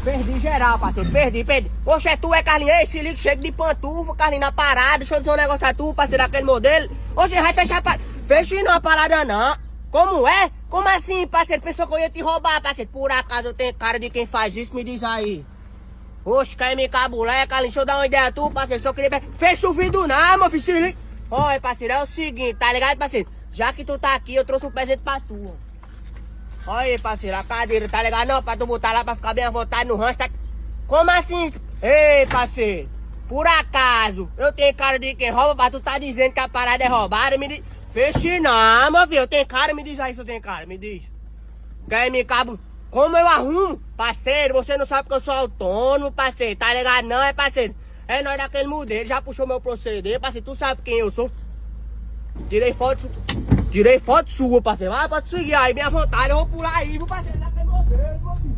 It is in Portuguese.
Perdi geral, parceiro. Perdi. Poxa, tu é, Carlinhos? Ei, se liga, chega de pantufa, Carlinhos, na parada. Deixa eu dizer um negócio a tu, parceiro, daquele modelo. Oxe, vai fechar a parada. Feche não a parada, não. Como é? Como assim, parceiro? Pensou que eu ia te roubar, parceiro? Por acaso eu tenho cara de quem faz isso? Me diz aí. Oxe, quer me cabular, Carlinhos? Deixa eu dar uma ideia a tu, parceiro. Só queria... Fecha o vidro não, meu filho, se liga. Olha, parceiro, é o seguinte, tá ligado, parceiro? Já que tu tá aqui, eu trouxe um presente pra tu. Olha aí, parceiro, a cadeira, tá ligado? Não, pra tu botar lá pra ficar bem à vontade no rancho, tá... Como assim? Ei, parceiro, por acaso, eu tenho cara de quem rouba, mas tu tá dizendo que a parada é roubada, me diz... Feche não, meu filho, eu tenho cara, me diz aí se eu tenho cara, me diz. Quer me cabo... Como eu arrumo? Parceiro, você não sabe que eu sou autônomo, parceiro, tá ligado? Não, é parceiro. É nós daquele modelo, já puxou meu proceder, parceiro, tu sabe quem eu sou. Tirei foto sua, parceiro. Ah, pode seguir aí, minha vontade, eu vou pular aí, viu, parceiro? Daquele modelo, meu filho.